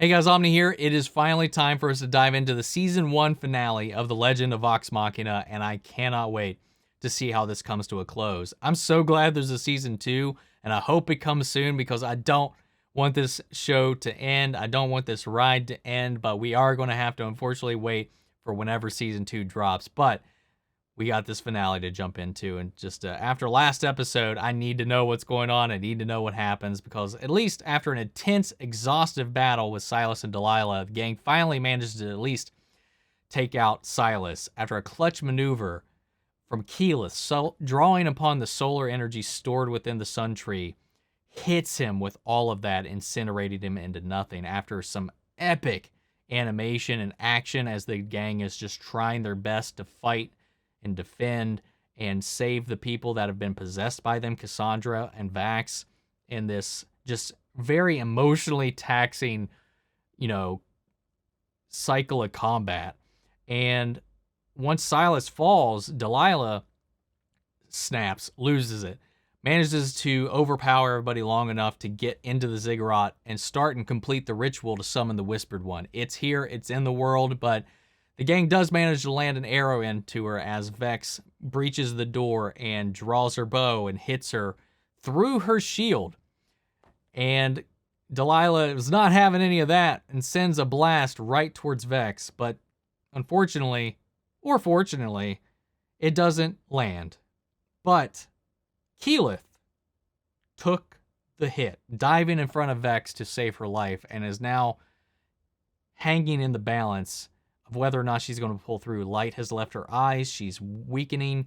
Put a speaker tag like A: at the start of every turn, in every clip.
A: Hey guys, Omni here. It is finally time for us to dive into the Season 1 finale of The Legend of Vox Machina, and I cannot wait to see how this comes to a close. I'm so glad there's a Season 2, and I hope it comes soon because I don't want this show to end. I don't want this ride to end, but we are going to have to unfortunately wait for whenever Season 2 drops. But we got this finale to jump into, and just after last episode, I need to know what's going on. I need to know what happens, because at least after an intense, exhaustive battle with Silas and Delilah, the gang finally manages to at least take out Silas after a clutch maneuver from Keyleth, so drawing upon the solar energy stored within the Sun Tree, hits him with all of that, incinerating him into nothing after some epic animation and action as the gang is just trying their best to fight and defend and save the people that have been possessed by them, Cassandra and Vax, in this just very emotionally taxing, cycle of combat. And once Silas falls, Delilah snaps, loses it, manages to overpower everybody long enough to get into the ziggurat and start and complete the ritual to summon the Whispered One. It's here, it's in the world, but the gang does manage to land an arrow into her as Vex breaches the door and draws her bow and hits her through her shield. And Delilah is not having any of that and sends a blast right towards Vex. But unfortunately, or fortunately, it doesn't land. But Keyleth took the hit, diving in front of Vex to save her life, and is now hanging in the balance of whether or not she's going to pull through. Light has left her eyes. She's weakening.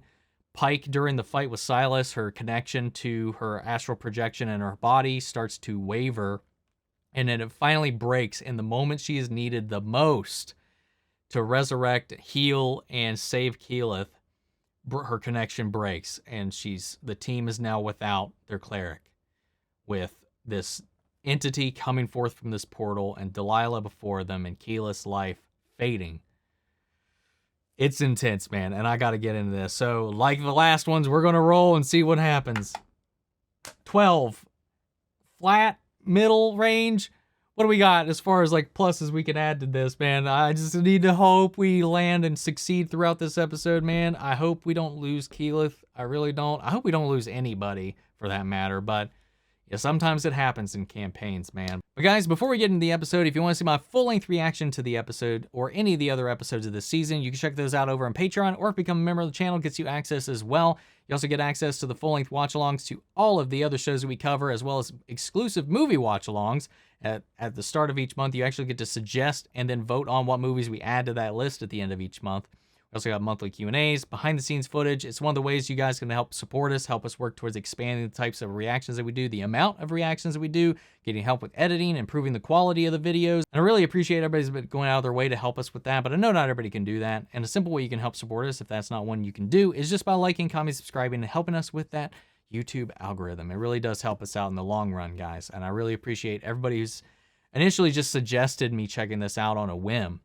A: Pike, during the fight with Silas, her connection to her astral projection in her body starts to waver. And then it finally breaks in the moment she is needed the most to resurrect, heal, and save Keyleth. Her connection breaks, and the team is now without their cleric, with this entity coming forth from this portal and Delilah before them and Keyleth's life fading. It's intense, man, and I got to get into this. So, like the last ones, we're going to roll and see what happens. 12. Flat, middle range. What do we got as far as like pluses we can add to this, man? I just need to hope we land and succeed throughout this episode, man. I hope we don't lose Keyleth. I really don't. I hope we don't lose anybody for that matter, but yeah, sometimes it happens in campaigns, man. But guys, before we get into the episode, if you want to see my full-length reaction to the episode or any of the other episodes of this season, you can check those out over on Patreon, or if you become a member of the channel, it gets you access as well. You also get access to the full-length watch-alongs to all of the other shows that we cover, as well as exclusive movie watch-alongs. At the start of each month, you actually get to suggest and then vote on what movies we add to that list at the end of each month. We also got monthly Q&As, behind-the-scenes footage. It's one of the ways you guys can help support us, help us work towards expanding the types of reactions that we do, the amount of reactions that we do, getting help with editing, improving the quality of the videos. And I really appreciate everybody's been going out of their way to help us with that, but I know not everybody can do that. And a simple way you can help support us, if that's not one you can do, is just by liking, commenting, subscribing, and helping us with that YouTube algorithm. It really does help us out in the long run, guys. And I really appreciate everybody who's initially just suggested me checking this out on a whim.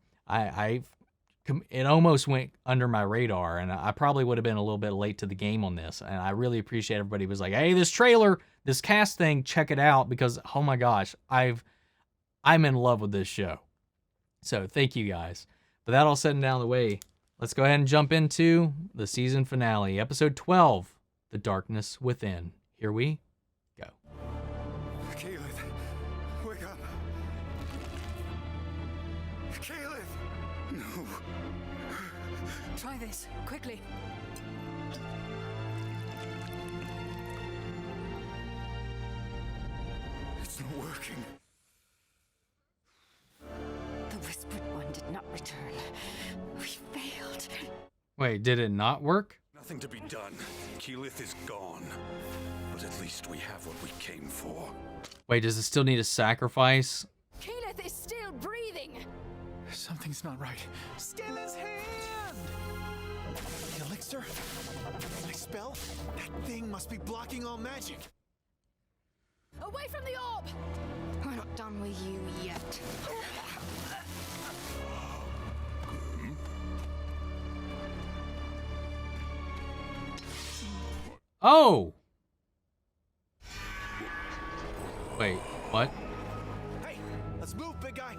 A: It almost went under my radar, and I probably would have been a little bit late to the game on this. And I really appreciate everybody who was like, hey, this trailer, this cast thing, check it out, because, oh my gosh, I'm in love with this show. So thank you guys. But that all said and down the way, let's go ahead and jump into the season finale, episode 12, The Darkness Within. Here we go.
B: Keyleth, wake up. Keyleth! No.
C: Try this, quickly.
B: It's not working.
C: The Whispered One did not return. We failed.
A: Wait, did it not work?
B: Nothing to be done. Keyleth is gone. But at least we have what we came for.
A: Wait, does it still need a sacrifice?
C: Keyleth is still breathing.
B: Something's not right.
D: Still his hand! The elixir? My spell? That thing must be blocking all magic.
C: Away from the orb! We're not done with you yet.
A: Oh! Wait, what?
D: Hey, let's move, big big guy.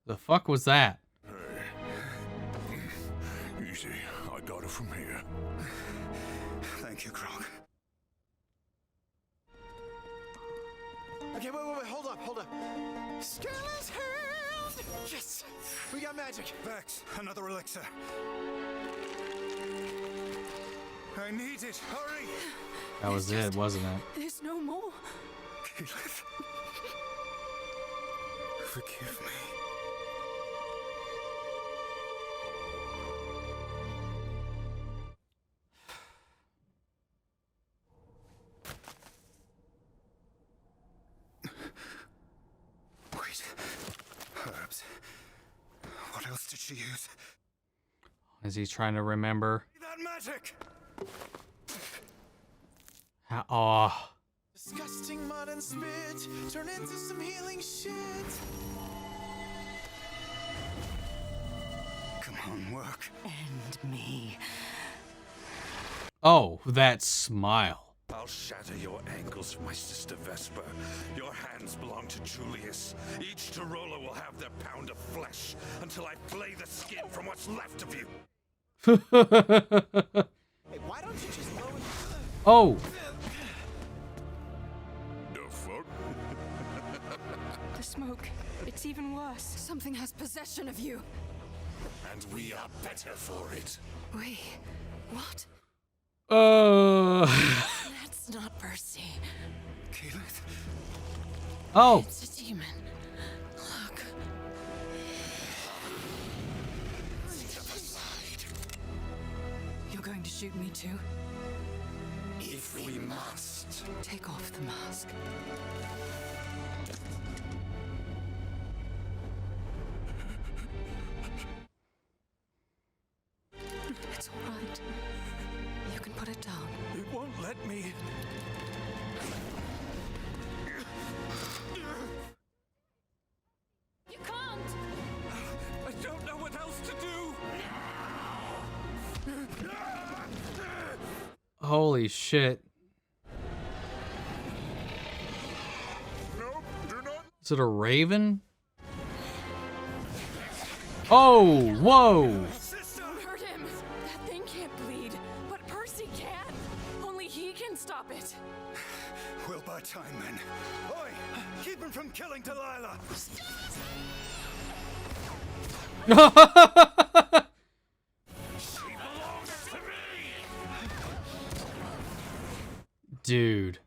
A: The fuck was that?
B: Easy. I got it from here.
D: Thank you, Krog. Okay, wait, hold up. Skeleton hand! Yes! We got magic. Vex, another elixir. I need it. Hurry!
A: That was it, wasn't it?
C: There's no more.
D: Keyleth. Forgive me. Wait. Herbs. What else did she use?
A: Is he trying to remember?
D: That magic!
A: How, oh,
D: Disgusting mud and spit turn into some healing shit. Come on, work.
C: And me.
A: oh, that smile.
B: I'll shatter your ankles for my sister Vesper. Your hands belong to Julius. Each Tarola will have their pound of flesh until I flay the skin from what's left of you.
D: Hey, why don't you just lower
A: Oh,
B: The fuck?
C: The smoke. It's even worse. Something has possession of you.
B: And we are better for it.
C: Wait. What? That's not Percy.
D: Keyleth?
A: oh,
C: It's a demon. Look. You're going to shoot me too?
B: If we must.
C: Take off the mask. It's all right. You can put it down.
B: It won't let me.
C: You can't!
B: I don't know what else to do.
A: holy shit.
B: Nope, do not.
A: Is it a raven? Oh, whoa.
C: Don't hurt him! That thing can't bleed, but Percy can! Only he can stop it!
D: We'll buy time then. Oi! Keep him from killing Delilah!
B: She belongs to me.
A: Dude.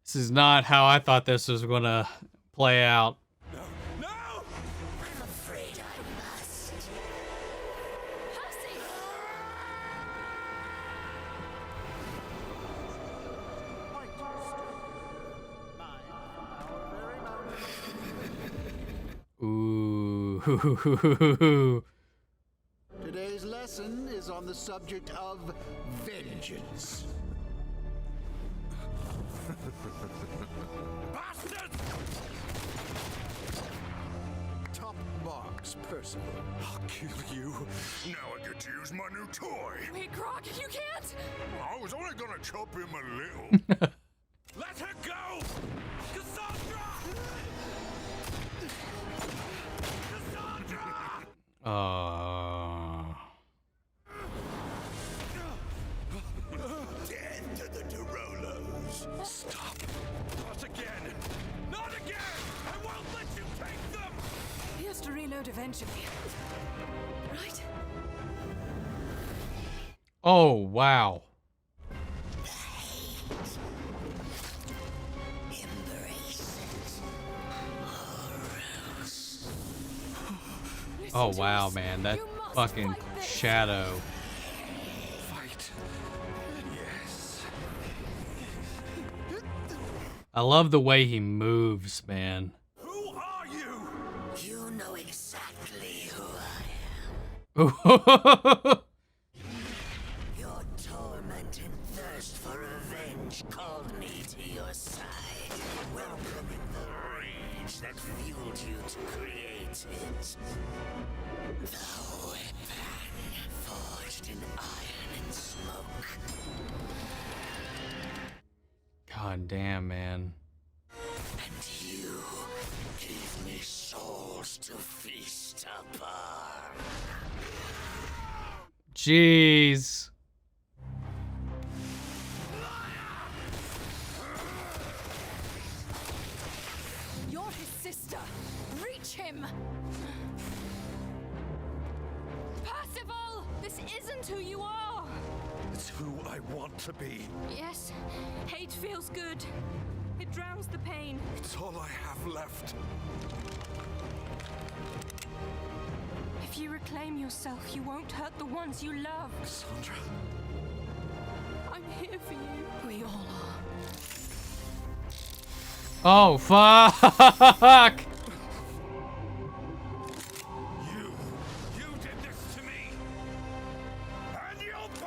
A: This is not how I thought this was gonna play out.
B: No!
C: I'm afraid I must. Percy!
A: Ooh.
E: Today's lesson is on the subject of vengeance.
B: Bastard!
E: Top marks, Percival.
B: I'll kill you. Now I get to use my new toy.
C: Wait, Grog, you can't!
B: I was only gonna chop him a little. Let her go! Cassandra! Cassandra! Dead to the Tarolos. Stop. Not again. Not again! I won't let you take them!
C: He has to reload eventually. Right?
A: Oh, wow. Oh, wow, man. That fucking shadow.
B: Fight. Yes.
A: I love the way he moves, man.
B: Who are you?
F: You know exactly who I am. Your torment and thirst for revenge called me to your side, welcoming the rage that fueled you to create it. The weapon forged in iron and smoke.
A: God damn, man.
F: And you gave me souls to feast upon.
A: Jeez.
C: You're his sister. Reach him. Percival, this isn't who you are.
B: It's who I want to be.
C: Yes, hate feels good. It drowns the pain.
B: It's all I have left.
C: If you reclaim yourself, you won't hurt the ones you love.
B: Sandra.
C: I'm here for you. We all are.
A: Oh, fuck!
B: You did this to me. And you'll pay!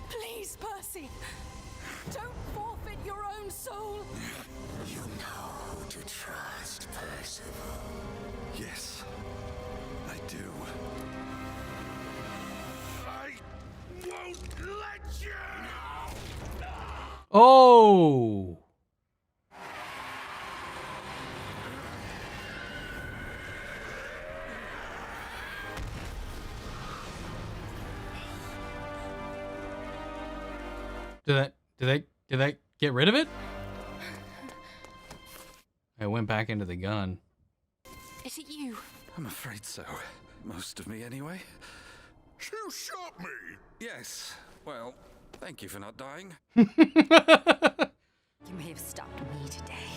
C: Please, Percy. Don't forfeit your own soul.
F: You know who to trust, Percival.
B: Yes, I do. I won't let you!
A: Oh! Did they get rid of it? I went back into the gun.
C: Is it you?
B: I'm afraid so. Most of me, anyway. You shot me! Yes. Well, thank you for not dying.
C: You may have stopped me today.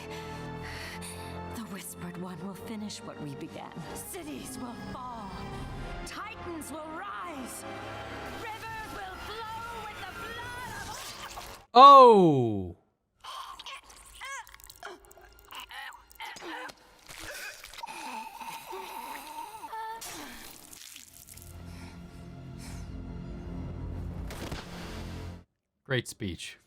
C: The Whispered One will finish what we began. Cities will fall. Titans will rise. Rivers will flow with the blood of...
A: Oh! Great speech.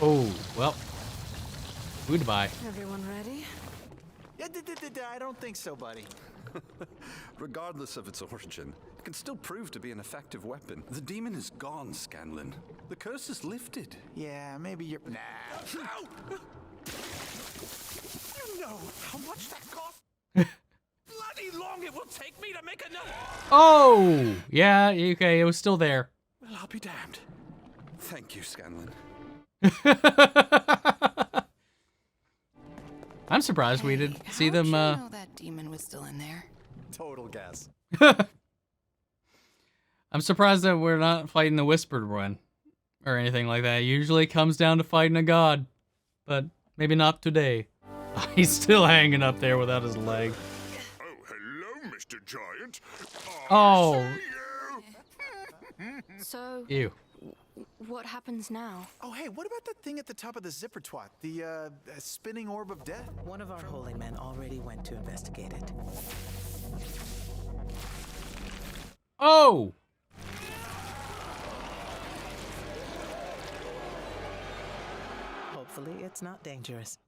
A: Oh, well. Goodbye.
C: Everyone ready?
D: I don't think so, buddy.
B: Regardless of its origin, it can still prove to be an effective weapon. The demon is gone, Scanlan. The curse is lifted.
D: Yeah, maybe you're... Nah.
B: You know how much that costs? Bloody long it will take me to make another.
A: Oh! Yeah, okay, it was still there.
B: Well, I'll be damned. Thank you, Scanlan.
A: I'm surprised we didn't see them,
G: You know that demon was still in there.
D: Total guess.
A: I'm surprised that we're not fighting the Whispered One or anything like that. It usually comes down to fighting a god, but maybe not today. He's still hanging up there without his leg.
B: Oh, hello, Mr. Giant.
A: Oh.
C: So,
A: Ew.
C: what happens now?
D: Oh, hey, what about that thing at the top of the zipper twat? The spinning orb of death?
H: One of our holy men already went to investigate it.
A: Oh!
H: Hopefully it's not dangerous.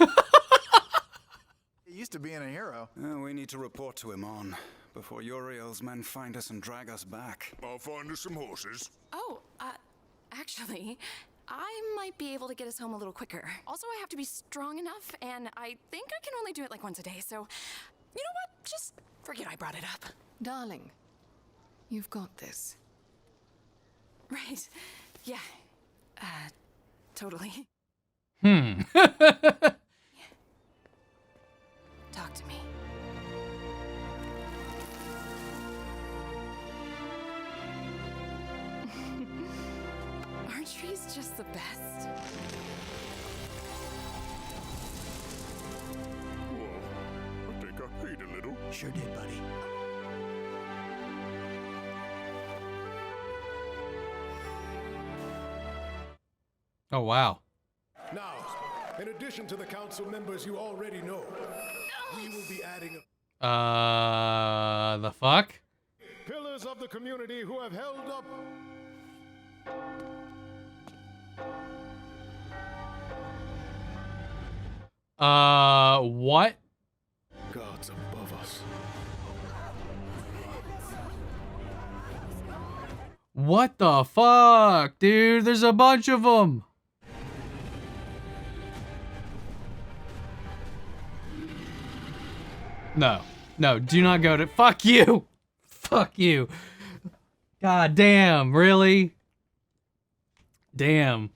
D: It used to being a hero.
I: We need to report to him on before Uriel's men find us and drag us back.
B: I'll find us some horses.
G: Oh, actually, I might be able to get us home a little quicker. Also, I have to be strong enough, and I think I can only do it like once a day, so you know what? Just forget I brought it up.
C: Darling, you've got this.
G: Right. Yeah. Totally. Talk to me. Archery's just the best.
B: Whoa, I think I paid a little.
D: Sure did, buddy.
A: Oh, wow.
J: Now, in addition to the council members you already know, we will be adding
A: The fuck?
J: pillars of the community who have held up
A: What?
J: Gods above us.
A: What the fuck, dude? There's a bunch of them. No, no, do not go to. Fuck you. Fuck you. God damn, really? Damn.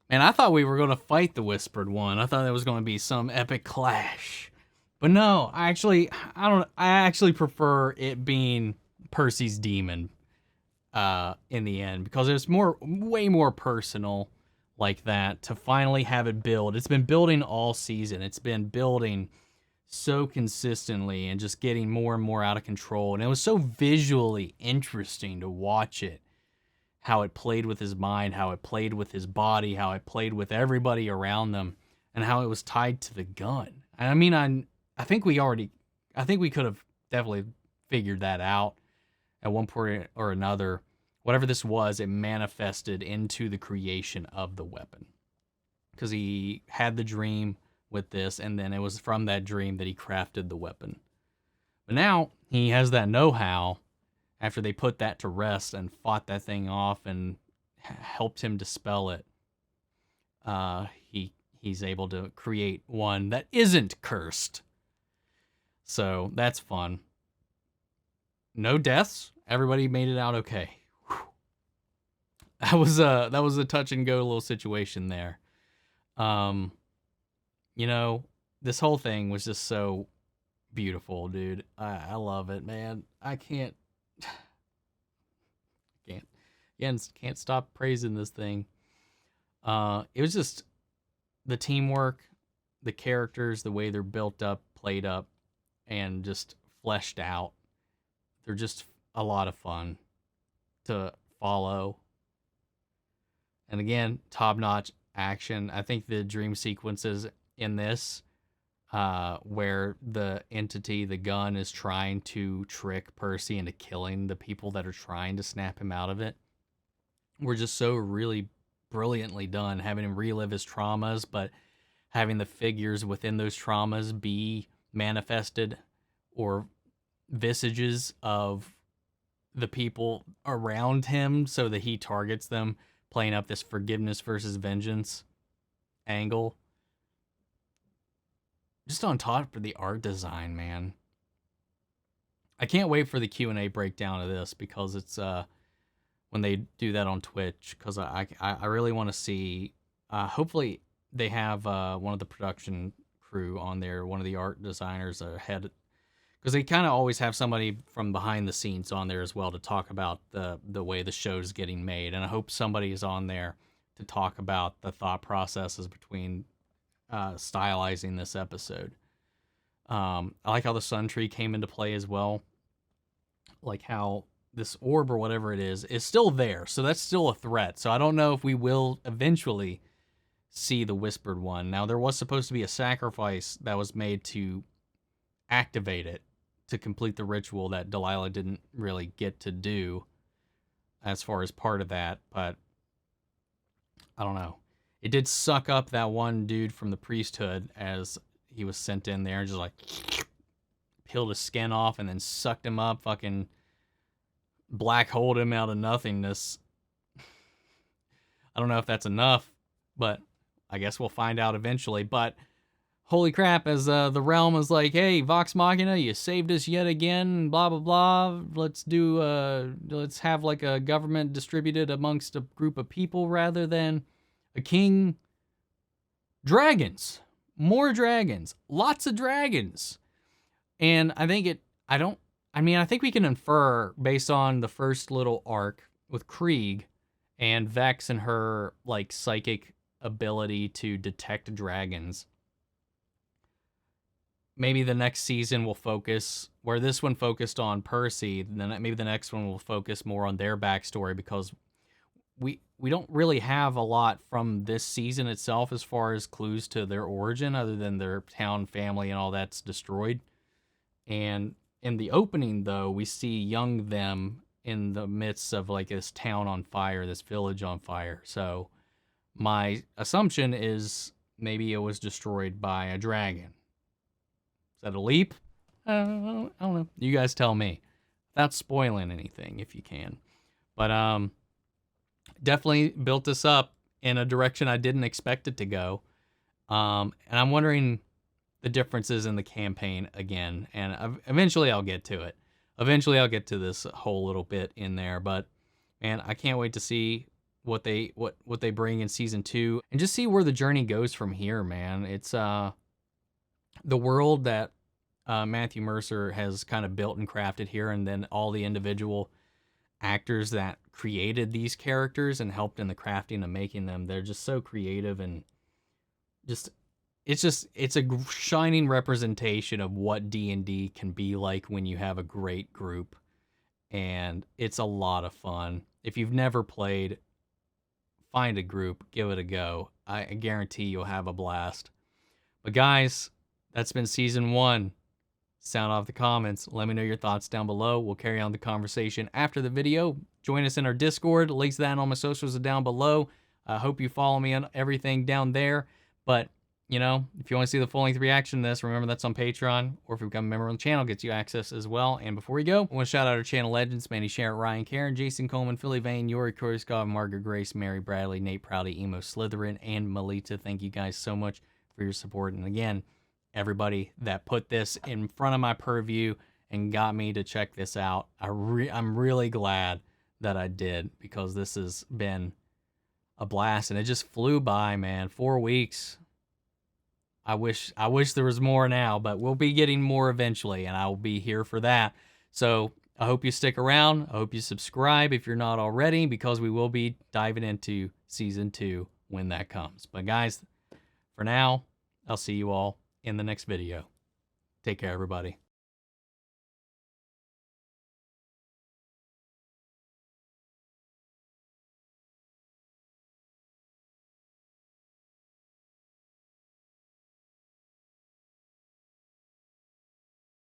A: Man, I thought we were going to fight the Whispered One. I thought there was going to be some epic clash. But no, I actually prefer it being Percy's demon in the end, because it's way more personal like that to finally have it build. It's been building all season. It's been building so consistently and just getting more and more out of control. And it was so visually interesting to watch it, how it played with his mind, how it played with his body, how it played with everybody around them, and how it was tied to the gun. And I mean, I think we could have definitely figured that out at one point or another. Whatever this was, it manifested into the creation of the weapon, because he had the dream with this, and then it was from that dream that he crafted the weapon. But now he has that know-how after they put that to rest and fought that thing off and helped him dispel it. He's able to create one that isn't cursed. So that's fun. No deaths. Everybody made it out okay. Whew. That was a touch and go little situation there. You know, this whole thing was just so beautiful, dude. I love it, man. I can't stop praising this thing. It was just the teamwork, the characters, the way they're built up, played up, and just fleshed out. They're just a lot of fun to follow. And again, top-notch action. I think the dream sequences in this, where the entity, the gun, is trying to trick Percy into killing the people that are trying to snap him out of it, were just so really brilliantly done. Having him relive his traumas, but having the figures within those traumas be manifested or visages of the people around him so that he targets them, playing up this forgiveness versus vengeance angle. Just on top of the art design, man. I can't wait for the Q&A breakdown of this, because it's when they do that on Twitch, because I really want to see. Hopefully they have one of the production crew on there, one of the art designers ahead, because they kind of always have somebody from behind the scenes on there as well to talk about the way the show's getting made. And I hope somebody is on there to talk about the thought processes between stylizing this episode. I like how the sun tree came into play as well, like how this orb or whatever it is still there, so that's still a threat. So I don't know if we will eventually see the Whispered One. Now, there was supposed to be a sacrifice that was made to activate it, to complete the ritual that Delilah didn't really get to do as far as part of that, but I don't know. It did suck up that one dude from the priesthood as he was sent in there, just like peeled his skin off and then sucked him up, fucking black holed him out of nothingness. I don't know if that's enough, but I guess we'll find out eventually. But holy crap, as the realm is like, hey, Vox Machina, you saved us yet again, blah, blah, blah. Let's have like a government distributed amongst a group of people rather than a king. Dragons. More dragons. Lots of dragons. And I think I think we can infer, based on the first little arc with Krieg and Vex and her like psychic ability to detect dragons, maybe the next season will focus, where this one focused on Percy, then maybe the next one will focus more on their backstory, because we don't really have a lot from this season itself as far as clues to their origin, other than their town, family, and all that's destroyed. And in the opening, though, we see young them in the midst of like this town on fire, this village on fire. So my assumption is maybe it was destroyed by a dragon. Is that a leap? I don't know. You guys tell me. Without spoiling anything, if you can. But definitely built this up in a direction I didn't expect it to go. And I'm wondering the differences in the campaign again. And eventually I'll get to it. Eventually I'll get to this whole little bit in there. But, man, I can't wait to see what they bring in season 2. And just see where the journey goes from here, man. It's the world that Matthew Mercer has kind of built and crafted here, and then all the individual actors that created these characters and helped in the crafting and making them. They're just so creative, and it's a shining representation of what D&D can be like when you have a great group, and it's a lot of fun. If you've never played, find a group, give it a go. I guarantee you'll have a blast. But guys, that's been season 1. Sound off the comments. Let me know your thoughts down below. We'll carry on the conversation after the video. Join us in our Discord. Links to that and all my socials are down below. I hope you follow me on everything down there. But, you know, if you want to see the full-length reaction to this, remember that's on Patreon. Or if you become a member on the channel, gets you access as well. And before we go, I want to shout out our channel legends, Manny Sharrett, Ryan Karen, Jason Coleman, Philly Vane, Yori Korskov, Margaret Grace, Mary Bradley, Nate Prouty, Emo Slytherin, and Melita. Thank you guys so much for your support. And again, everybody that put this in front of my purview and got me to check this out. I'm really glad that I did, because this has been a blast, and it just flew by, man. 4 weeks. I wish there was more now, but we'll be getting more eventually, and I will be here for that. So I hope you stick around. I hope you subscribe if you're not already, because we will be diving into season 2 when that comes. But guys, for now, I'll see you all in the next video. Take care, everybody.